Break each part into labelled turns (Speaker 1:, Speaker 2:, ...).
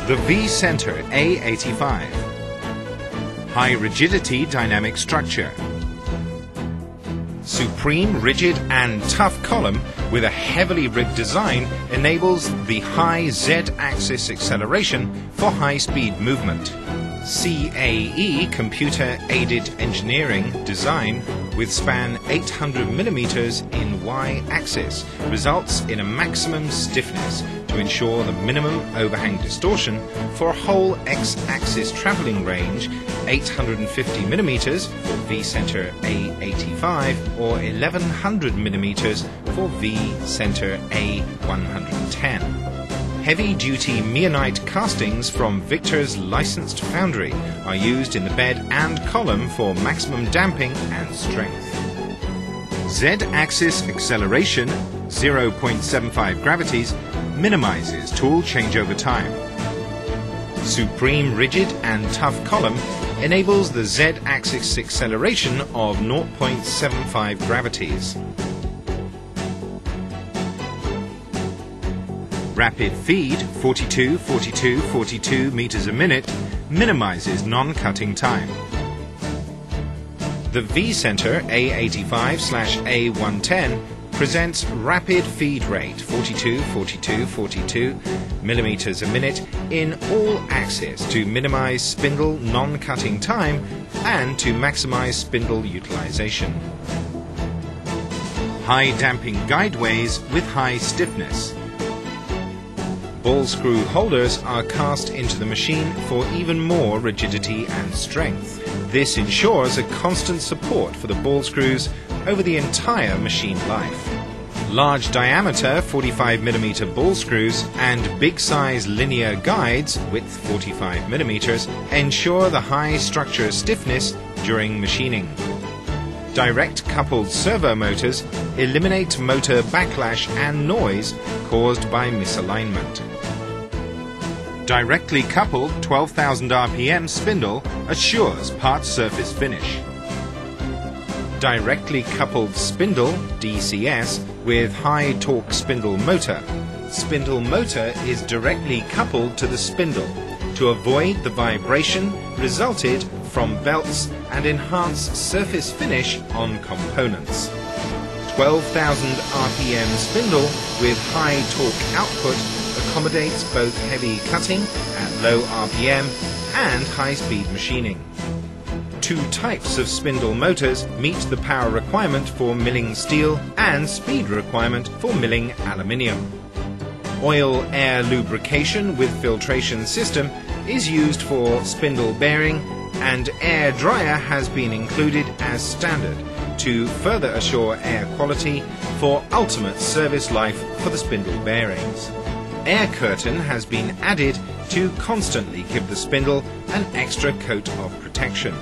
Speaker 1: The VC-A85. High rigidity dynamic structure. Supreme rigid and tough column with a heavily rigged design enables the high Z-axis acceleration for high-speed movement. CAE computer-aided engineering design with span 800 mm in Y-axis results in a maximum stiffness to ensure the minimum overhang distortion for a whole X-axis travelling range 850 mm for VC-A85 or 1100 mm for VC-A110. Heavy-duty meonite castings from Victor's licensed foundry are used in the bed and column for maximum damping and strength. Z-axis acceleration, 0.75 gravities, minimizes tool changeover time. Supreme rigid and tough column enables the Z-axis acceleration of 0.75 gravities. Rapid feed, 42, 42, 42 meters a minute, minimizes non-cutting time. The VC-A85/A110 presents rapid feed rate, 42, 42, 42 millimeters a minute in all axes to minimize spindle non-cutting time and to maximize spindle utilization. High damping guideways with high stiffness. Ball screw holders are cast into the machine for even more rigidity and strength. This ensures a constant support for the ball screws over the entire machine life. Large diameter 45 mm ball screws and big size linear guides, width 45 mm, ensure the high structure stiffness during machining. Direct coupled servo motors eliminate motor backlash and noise caused by misalignment. Directly coupled 12,000 RPM spindle assures part surface finish. Directly coupled spindle, DCS, with high torque spindle motor. Spindle motor is directly coupled to the spindle to avoid the vibration resulted from belts and enhance surface finish on components. 12,000 RPM spindle with high torque output accommodates both heavy cutting at low RPM and high-speed machining. Two types of spindle motors meet the power requirement for milling steel and speed requirement for milling aluminium. Oil-air lubrication with filtration system is used for spindle bearing, and air dryer has been included as standard to further assure air quality for ultimate service life for the spindle bearings. Air curtain has been added to constantly give the spindle an extra coat of protection.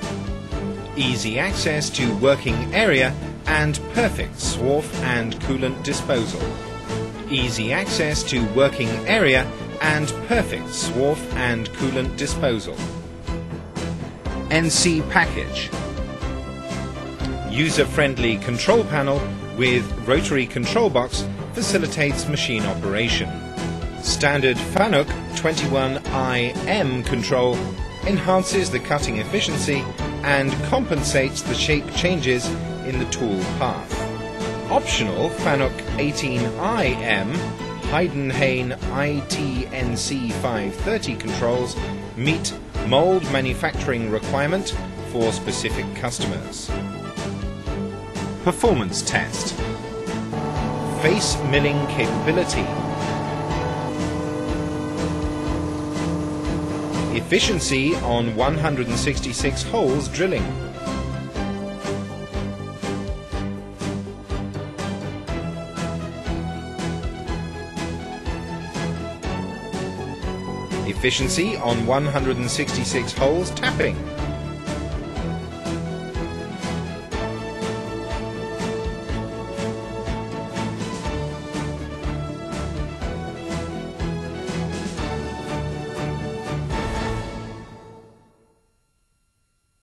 Speaker 1: Easy access to working area and perfect swarf and coolant disposal. Easy access to working area and perfect swarf and coolant disposal. NC package. User-friendly control panel with rotary control box facilitates machine operation. Standard FANUC 21IM control enhances the cutting efficiency and compensates the shape changes in the tool path. Optional FANUC 18IM Heidenhain ITNC 530 controls meet mold manufacturing requirement for specific customers. Performance test. Face milling capability. Efficiency on 166 holes drilling. Efficiency on 166 holes tapping.